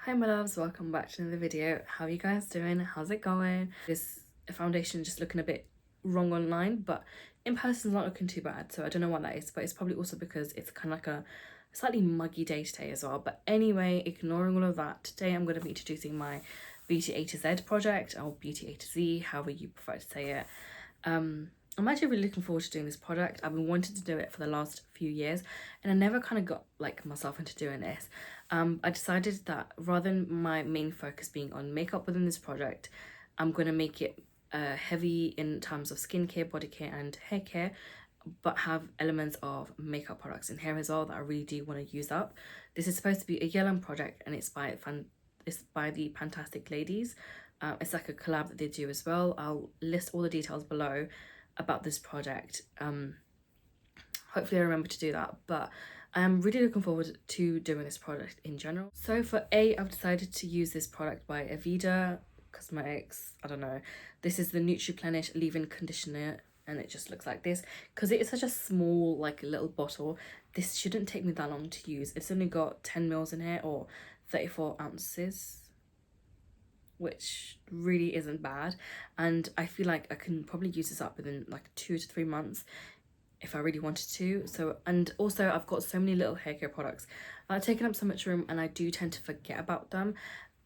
Hi my loves, welcome back to another video. How are you guys doing? How's it going? This foundation just looking a bit wrong online, but in person it's not looking too bad, so I don't know what that is, but it's probably also because it's kind of like a slightly muggy day today as well. But anyway, ignoring all of that, today I'm going to be introducing my Beauty A to Z project, or Beauty A to Z, however you prefer to say it. I'm actually really looking forward to doing this product. I've been wanting to do it for the last few years and I never kind of got like myself into doing this. I decided that rather than my main focus being on makeup within this project, I'm going to make it heavy in terms of skincare, body care and hair care, but have elements of makeup products in here as well that I really do want to use up. This is supposed to be a yellow project and it's by the Pantastic Ladies. It's like a collab that they do as well. I'll list all the details below about this project. Hopefully I remember to do that, but I am really looking forward to doing this product in general. So for A, I've decided to use this product by Aveda Cosmetics. I don't know. This is the Nutriplenish leave-in conditioner and it just looks like this. Because it is such a small like little bottle, this shouldn't take me that long to use. It's only got 10 mils in here, or 34 ounces, which really isn't bad, and I feel like I can probably use this up within like 2 to 3 months if I really wanted to. So, and also I've got so many little hair care products that are taking up so much room and I do tend to forget about them,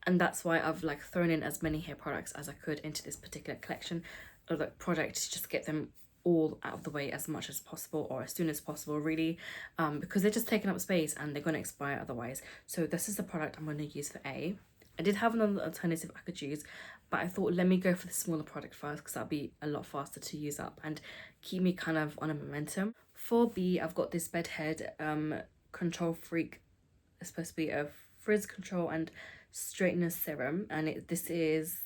and that's why I've like thrown in as many hair products as I could into this particular collection or like project to just get them all out of the way as much as possible, or as soon as possible really, because they're just taking up space and they're going to expire otherwise. So this is the product I'm going to use for A. I did have another alternative I could use, but I thought let me go for the smaller product first because that'll be a lot faster to use up and keep me kind of on a momentum. For B, I've got this Bedhead Control Freak. It's supposed to be a frizz control and straightener serum, and this is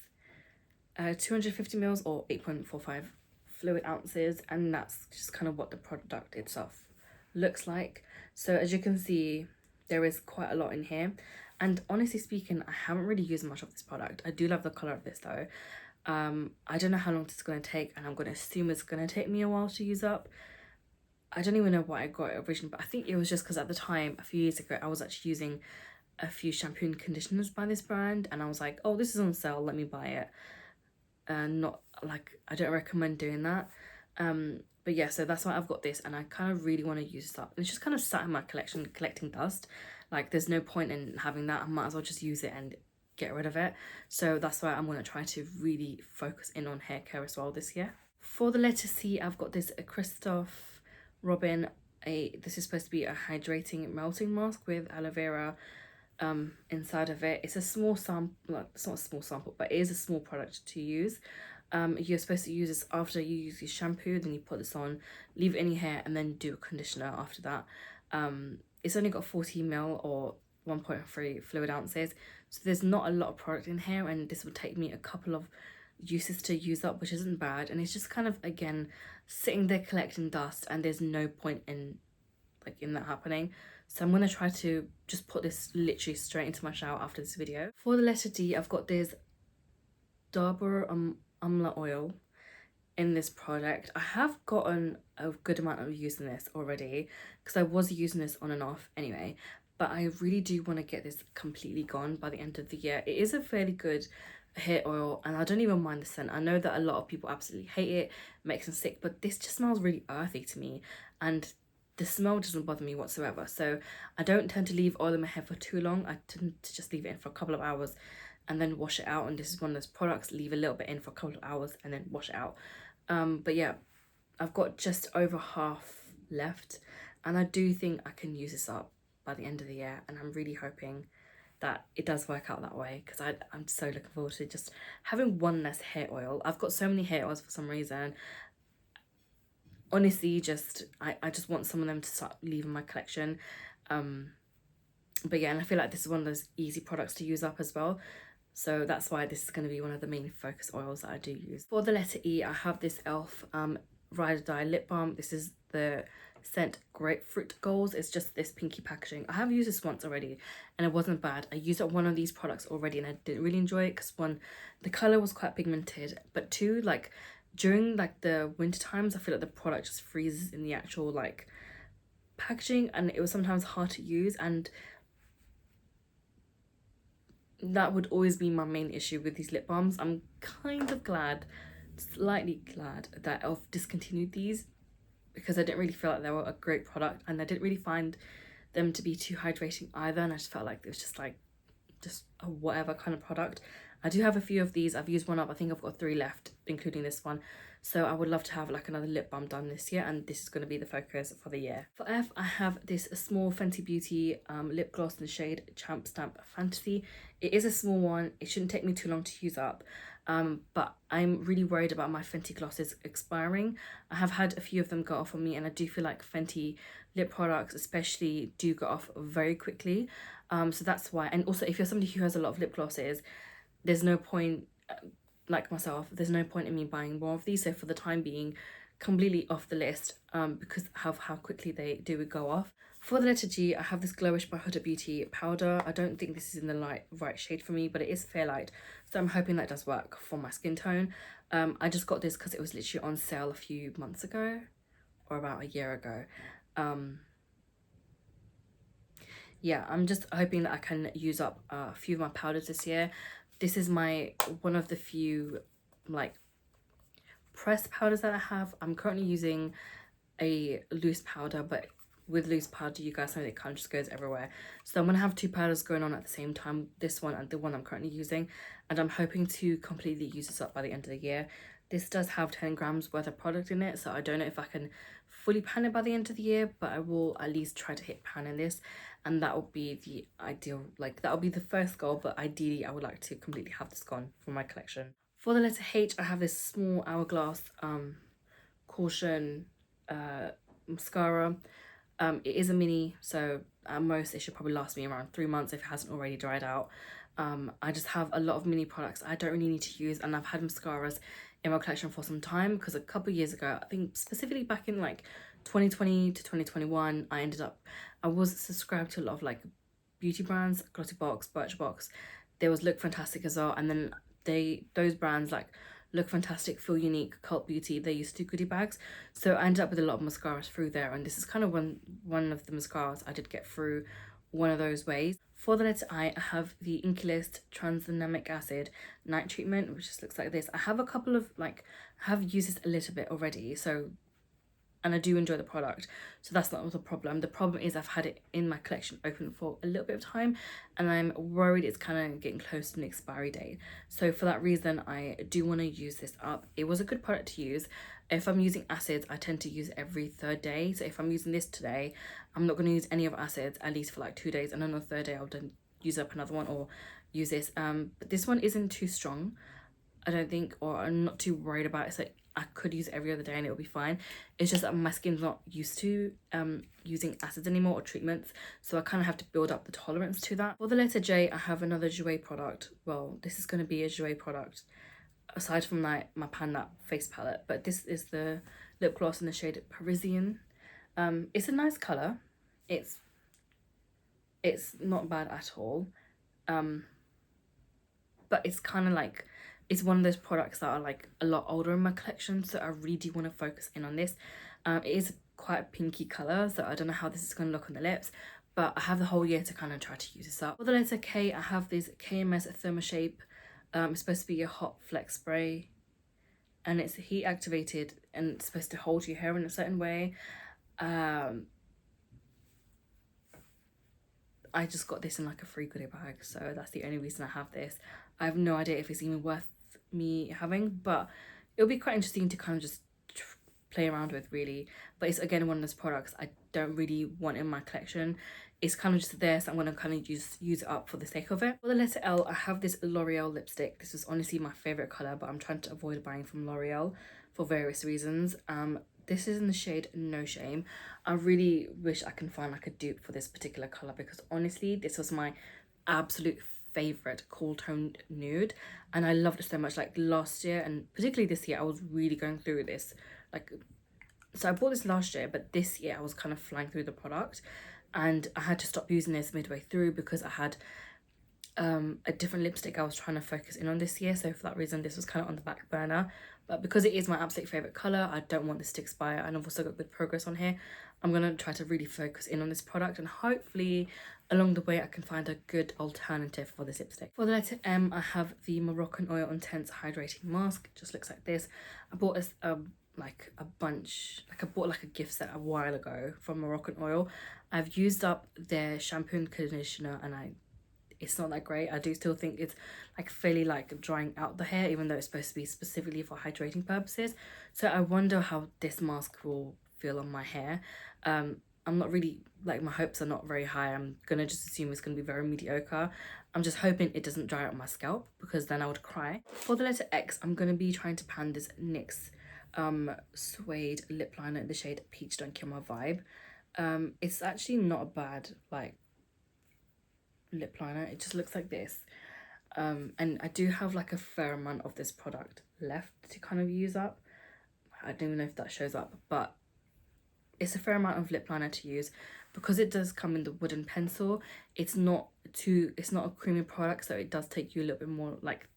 250 mils or 8.45 fluid ounces, and that's just kind of what the product itself looks like. So as you can see, there is quite a lot in here, and honestly speaking, I haven't really used much of this product. I do love the color of this though. I don't know how long this is going to take, and I'm going to assume it's going to take me a while to use up. I don't even know why I got it originally, but I think it was just because at the time, a few years ago, I was actually using a few shampoo and conditioners by this brand, and I was like, oh, this is on sale, let me buy it. Not like, I don't recommend doing that. But yeah, so that's why I've got this, and I kind of really want to use this up. It's just kind of sat in my collection collecting dust. Like there's no point in having that. I might as well just use it and get rid of it. So that's why I'm going to try to really focus in on hair care as well this year. For the letter C, I've got this Christoph Robin. This is supposed to be a hydrating melting mask with aloe vera inside of it. It's a small sample, like it's not a small sample, but it is a small product to use. You're supposed to use this after you use your shampoo, then you put this on, leave it in your hair, and then do a conditioner after that. It's only got 40 ml or 1.3 fluid ounces, so there's not a lot of product in here, and this would take me a couple of uses to use up, which isn't bad. And it's just kind of, again, sitting there collecting dust, and there's no point in that happening. So I'm going to try to just put this literally straight into my shower after this video. For the letter D, I've got this Dabur Amla oil in this product. I have gotten a good amount of use in this already because I was using this on and off anyway, but I really do want to get this completely gone by the end of the year. It is a fairly good hair oil and I don't even mind the scent. I know that a lot of people absolutely hate it, makes them sick, but this just smells really earthy to me, and the smell doesn't bother me whatsoever. So I don't tend to leave oil in my hair for too long. I tend to just leave it in for a couple of hours and then wash it out. And this is one of those products, leave a little bit in for a couple of hours and then wash it out. But yeah, I've got just over half left, and I do think I can use this up by the end of the year, and I'm really hoping that it does work out that way because I'm so looking forward to just having one less hair oil. I've got so many hair oils for some reason. Honestly, I just want some of them to start leaving my collection. But yeah, and I feel like this is one of those easy products to use up as well. So that's why this is going to be one of the main focus oils that I do use. For the letter E, I have this e.l.f. Ride or Die lip balm. This is the scent Grapefruit Goals. It's just this pinky packaging. I have used this once already and it wasn't bad. I used up one of these products already and I didn't really enjoy it because one, the colour was quite pigmented, but two, like during like the winter times, I feel like the product just freezes in the actual like packaging and it was sometimes hard to use, and that would always be my main issue with these lip balms. I'm kind of glad, slightly glad, that I've discontinued these, because I didn't really feel like they were a great product, and I didn't really find them to be too hydrating either, and I just felt like it was just like a whatever kind of product. I do have a few of these. I've used one up. I think I've got 3 left, including this one. So I would love to have like another lip balm done this year, and this is going to be the focus for the year. For F, I have this small Fenty Beauty lip gloss in the shade Champ Stamp Fantasy. It is a small one. It shouldn't take me too long to use up. But I'm really worried about my Fenty glosses expiring. I have had a few of them go off on me, and I do feel like Fenty lip products especially do go off very quickly. So that's why. And also, if you're somebody who has a lot of lip glosses, there's no point, like myself, there's no point in me buying more of these. So for the time being, completely off the list, because of how quickly they do go off. For the letter G, I have this Glowish by Huda Beauty powder. I don't think this is in the right shade for me, but it is fair light, so I'm hoping that does work for my skin tone. I just got this because it was literally on sale a few months ago, or about a year ago. Yeah, I'm just hoping that I can use up a few of my powders this year. This is one of the few like pressed powders that I have. I'm currently using a loose powder, but with loose powder, you guys know it kind of just goes everywhere. So I'm gonna have 2 powders going on at the same time, this one and the one I'm currently using, and I'm hoping to completely use this up by the end of the year. This does have 10 grams worth of product in it, so I don't know if I can fully pan it by the end of the year, but I will at least try to hit pan in this, and that will be the ideal, like that will be the first goal, but ideally I would like to completely have this gone from my collection. For the letter H, I have this small Hourglass Caution mascara. It is a mini, so at most it should probably last me around 3 months if it hasn't already dried out. I just have a lot of mini products I don't really need to use, and I've had mascaras in my collection for some time, because a couple of years ago, I think specifically back in like 2020 to 2021, I was subscribed to a lot of like beauty brands, Glossybox, Birchbox. There was Look Fantastic as well, and then those brands like Look Fantastic, Feel Unique, Cult Beauty, they used to do goodie bags. So I ended up with a lot of mascaras through there, and this is kind of one of the mascaras I did get through one of those ways. For the letter I have the Inkey List Tranexamic Acid Night Treatment, which just looks like this. I have a couple of I have used this a little bit already, and I do enjoy the product, so that's not the problem. The problem is I've had it in my collection open for a little bit of time, and I'm worried it's kind of getting close to an expiry date. So for that reason, I do want to use this up. It was a good product to use. If I'm using acids, I tend to use every 3rd day. So if I'm using this today, I'm not going to use any of acids at least for like 2 days, and then on the 3rd day I'll then use up another one or use this. But this one isn't too strong, I don't think, or I'm not too worried about it. So I could use every other day and it'll be fine. It's just that my skin's not used to using acids anymore or treatments, so I kind of have to build up the tolerance to that. For the letter J, I have another Jouer product. Well, this is going to be a Jouer product aside from my Pan face palette, but this is the lip gloss in the shade Parisian. It's a nice color. It's not bad at all, but it's kind of like, it's one of those products that are like a lot older in my collection, so I really do want to focus in on this. It is quite a pinky color, so I don't know how this is going to look on the lips, but I have the whole year to kind of try to use this up. For the letter K, I have this KMS Thermoshape. It's supposed to be a hot flex spray, and it's heat activated, and it's supposed to hold your hair in a certain way. I just got this in like a free goodie bag, so that's the only reason I have this. I have no idea if it's even worth me having, but it'll be quite interesting to kind of just play around with, really. But it's again one of those products I don't really want in my collection. It's kind of just there, so I'm going to kind of use it up for the sake of it. For the letter L, I have this L'Oreal lipstick. This is honestly my favorite color, but I'm trying to avoid buying from L'Oreal for various reasons. This is in the shade No Shame. I really wish I can find like a dupe for this particular color, because honestly this was my absolute favorite cool toned nude, and I loved it so much. Like last year and particularly this year, I was really going through this. So I bought this last year, but this year I was kind of flying through the product, and I had to stop using this midway through because I had a different lipstick I was trying to focus in on this year. So for that reason, this was kind of on the back burner. But because it is my absolute favourite colour, I don't want this to expire, and I've also got good progress on here. I'm going to try to really focus in on this product, and hopefully along the way I can find a good alternative for this lipstick. For the letter M, I have the Moroccan Oil Intense Hydrating Mask. It just looks like this. I bought this like a bunch, like I bought like a gift set a while ago from Moroccan Oil. I've used up their shampoo and conditioner, and it's not that great. I do still think it's like fairly like drying out the hair, even though it's supposed to be specifically for hydrating purposes. So I wonder how this mask will feel on my hair. I'm not really, like, my hopes are not very high. I'm gonna just assume it's gonna be very mediocre. I'm just hoping it doesn't dry out my scalp, because then I would cry. For the letter X, I'm gonna be trying to pan this NYX suede lip liner in the shade Peach Don't Kill My Vibe. It's actually not a bad like lip liner. It just looks like this. And I do have like a fair amount of this product left to kind of use up. I don't even know if that shows up, but it's a fair amount of lip liner to use. Because it does come in the wooden pencil, it's not a creamy product, so it does take you a little bit more like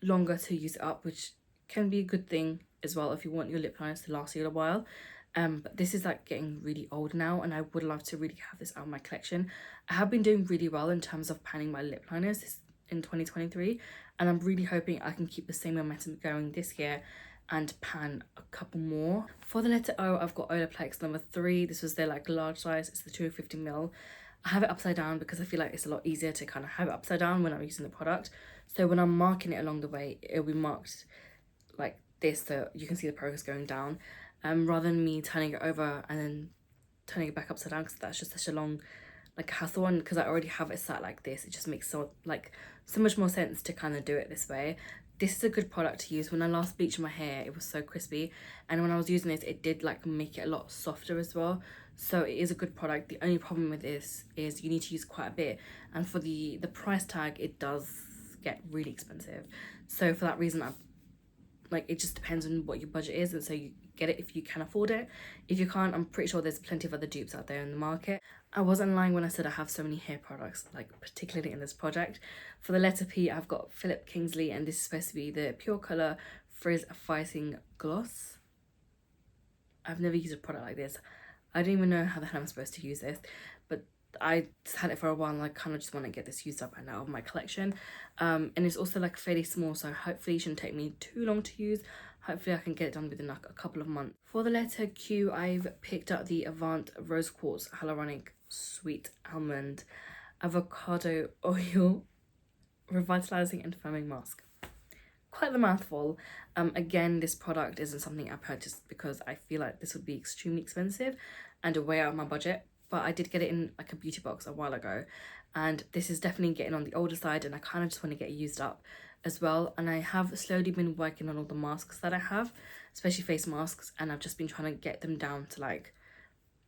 longer to use it up, which can be a good thing as well if you want your lip liners to last you a while. But this is like getting really old now, and I would love to really have this out of my collection. I have been doing really well in terms of panning my lip liners in 2023, and I'm really hoping I can keep the same momentum going this year and pan a couple more. For the letter O, I've got Olaplex number 3. This was their like large size. It's the 250ml. I have it upside down because I feel like it's a lot easier to kind of have it upside down when I'm using the product. So when I'm marking it along the way, it'll be marked like this, so you can see the progress going down, rather than me turning it over and then turning it back upside down, because that's just such a long like hassle. And because I already have it sat like this, it just makes so much more sense to kind of do it this way. This is a good product to use. When I last bleached my hair, it was so crispy, and when I was using this, it did like make it a lot softer as well. So it is a good product. The only problem with this is you need to use quite a bit, and for the price tag, it does get really expensive. So for that reason, it just depends on what your budget is, and so you get it if you can afford it. If you can't, I'm pretty sure there's plenty of other dupes out there in the market. I wasn't lying when I said I have so many hair products, like particularly in this project. For the letter P, I've got Philip Kingsley, and this is supposed to be the Pure Colour Frizz Fighting Gloss. I've never used a product like this. I don't even know how the hell I'm supposed to use this, but I just had it for a while, and I kind of just want to get this used up and out of my collection. And it's also like fairly small, so hopefully it shouldn't take me too long to use. Hopefully I can get it done within like a couple of months. For the letter Q, I've picked up the Avant Rose Quartz Hyaluronic Sweet Almond Avocado Oil Revitalizing and Firming Mask. Quite the mouthful. Again, this product isn't something I purchased because I feel like this would be extremely expensive and way out of my budget, but I did get it in like a beauty box a while ago, and this is definitely getting on the older side, and I kind of just want to get used up as well. And I have slowly been working on all the masks that I have, especially face masks, and I've just been trying to get them down to like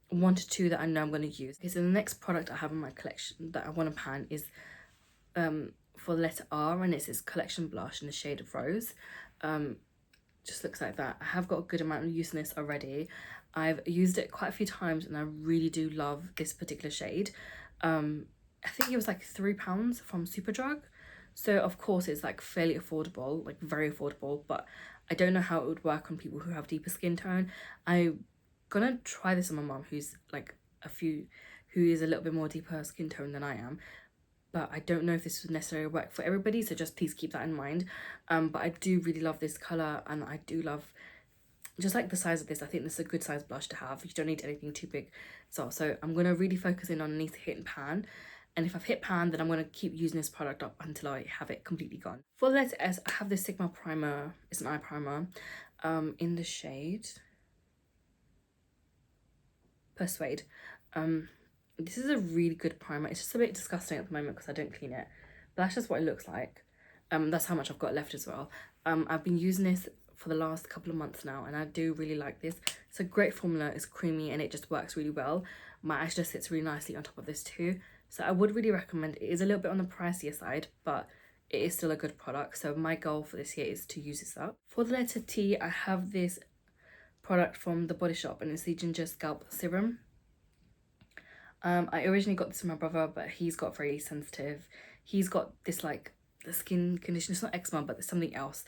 1 to 2 that I know I'm going to use. Okay, so the next product I have in my collection that I want to pan is for the letter R, and it's this collection blush in the shade of Rose. Just looks like that. I have got a good amount of use in this already. I've used it quite a few times, and I really do love this particular shade. I think it was like £3 from Superdrug, so of course it's like fairly affordable, like very affordable, but I don't know how it would work on people who have deeper skin tone. I'm gonna try this on my mom, who's like who is a little bit more deeper skin tone than I am, but I don't know if this would necessarily work for everybody, so just please keep that in mind. But I do really love this colour, and I do love just like the size of this. I think this is a good size blush to have. You don't need anything too big. So I'm going to really focus in on need to hit and pan, and if I've hit pan, then I'm going to keep using this product up until I have it completely gone. For the letter S, I have this Sigma primer. It's an eye primer in the shade Persuade. This is a really good primer. It's just a bit disgusting at the moment because I don't clean it, but that's just what it looks like. That's how much I've got left as well. I've been using this for the last couple of months now, and I do really like this. It's a great formula, it's creamy, and it just works really well. My eyeshadow sits really nicely on top of this too, so I would really recommend it. It is a little bit on the pricier side, but it is still a good product, so my goal for this year is to use this up. For the letter T, I have this product from The Body Shop, and it's the Ginger Scalp Serum. I originally got this from my brother, but he's got very sensitive, he's got this like the skin condition, it's not eczema, but there's something else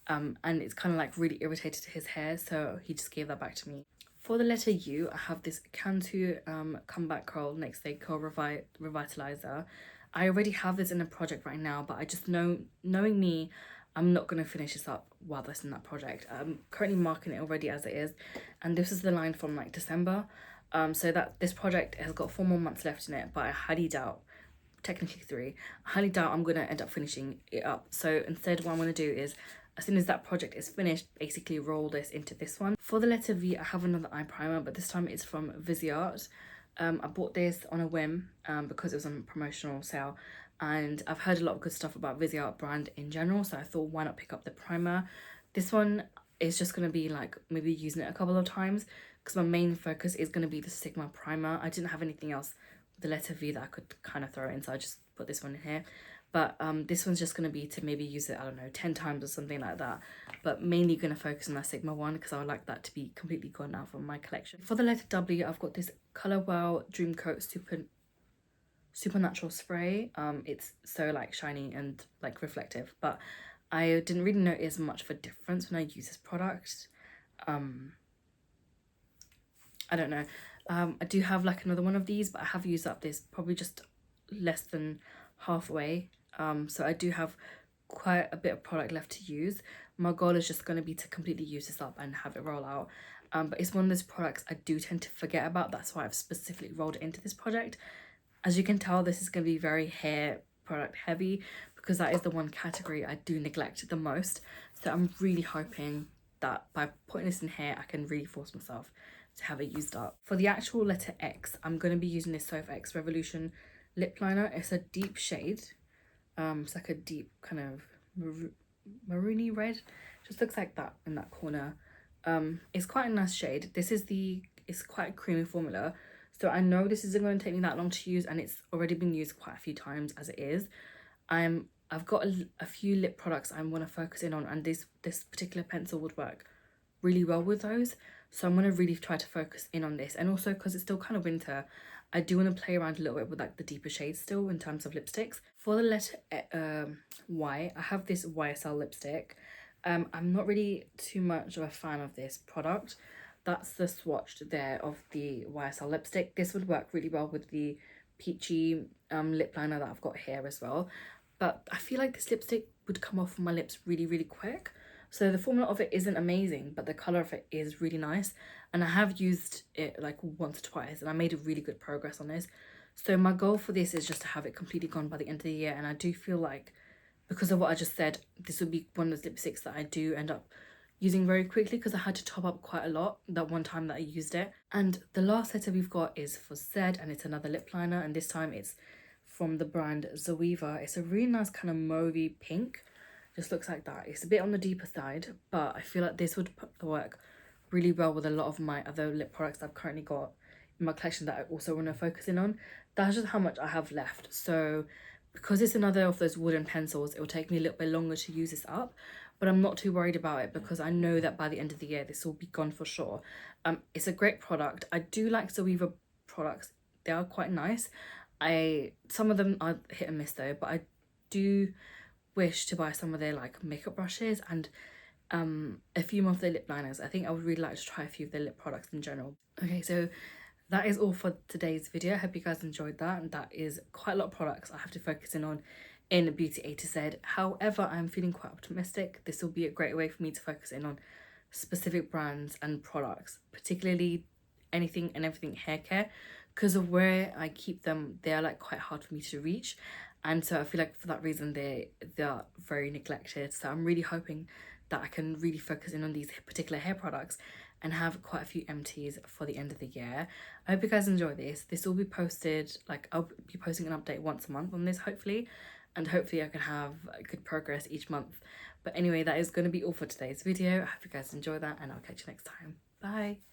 and it's kind of like really irritated his hair, so he just gave that back to me. For the letter U, I have this Cantu Comeback Curl Next Day Curl Revitalizer. I already have this in a project right now, but I just know, knowing me, I'm not going to finish this up while that's in that project. I'm currently marking it already as it is, and this is the line from like December. So that this project has got 4 more months left in it, but I highly doubt, technically 3, I highly doubt I'm going to end up finishing it up. So instead, what I'm going to do is, as soon as that project is finished, basically roll this into this one. For the letter V, I have another eye primer, but this time it's from Viseart. I bought this on a whim because it was on promotional sale, and I've heard a lot of good stuff about Viseart brand in general, so I thought, why not pick up the primer. This one is just going to be like maybe using it a couple of times because my main focus is going to be the Sigma primer. I didn't have anything else with the letter V that I could kind of throw in, so I just put this one in here. But this one's just going to be to maybe use it, I don't know, 10 times or something like that. But mainly going to focus on that Sigma one because I would like that to be completely gone now from my collection. For the letter W, I've got this Color Wow Dream Coat Supernatural Spray. It's so like shiny and like reflective, but I didn't really notice much of a difference when I use this product. I don't know. I do have like another one of these, but I have used up this probably just less than halfway. So I do have quite a bit of product left to use. My goal is just going to be to completely use this up and have it roll out. But it's one of those products I do tend to forget about. That's why I've specifically rolled it into this project. As you can tell, this is going to be very hair product heavy because that is the one category I do neglect the most. So I'm really hoping that by putting this in hair, I can really force myself to have it used up. For the actual letter X, I'm going to be using this Sofa X Revolution lip liner. It's a deep shade. It's like a deep kind of maroony red. Just looks like that in that corner. It's quite a nice shade. It's quite a creamy formula, so I know this isn't going to take me that long to use, and it's already been used quite a few times as it is. I've got a few lip products I want to focus in on, and this particular pencil would work really well with those. So I'm going to really try to focus in on this. And also because it's still kind of winter, I do want to play around a little bit with like the deeper shades still in terms of lipsticks. For the letter Y, I have this YSL lipstick. I'm not really too much of a fan of this product. That's the swatch there of the YSL lipstick. This would work really well with the peachy lip liner that I've got here as well. But I feel like this lipstick would come off my lips really, really quick. So the formula of it isn't amazing, but the colour of it is really nice. And I have used it like once or twice, and I made a really good progress on this. So my goal for this is just to have it completely gone by the end of the year. And I do feel like, because of what I just said, this would be one of those lipsticks that I do end up using very quickly because I had to top up quite a lot that one time that I used it. And the last letter we've got is for Z, and it's another lip liner, and this time it's from the brand Zoeva. It's a really nice kind of mauvey pink. Just looks like that. It's a bit on the deeper side, but I feel like this would work really well with a lot of my other lip products I've currently got in my collection that I also want to focus in on. That's just how much I have left. So because it's another of those wooden pencils, it will take me a little bit longer to use this up, but I'm not too worried about it because I know that by the end of the year this will be gone for sure. It's a great product. I do like Zoeva products. They are quite nice. Some of them are hit and miss though, but I do wish to buy some of their like makeup brushes and a few more of their lip liners. I think I would really like to try a few of their lip products in general. Okay, so that is all for today's video. I hope you guys enjoyed that, and that is quite a lot of products I have to focus in on in Beauty A to Z. However, I'm feeling quite optimistic. This will be a great way for me to focus in on specific brands and products, particularly anything and everything hair care, because of where I keep them. They are like quite hard for me to reach, and so I feel like for that reason they are very neglected. So I'm really hoping that I can really focus in on these particular hair products and have quite a few empties for the end of the year. I hope you guys enjoy this. This will be posted, like I'll be posting an update once a month on this hopefully, and hopefully I can have good progress each month. But anyway, that is going to be all for today's video. I hope you guys enjoy that, and I'll catch you next time. Bye.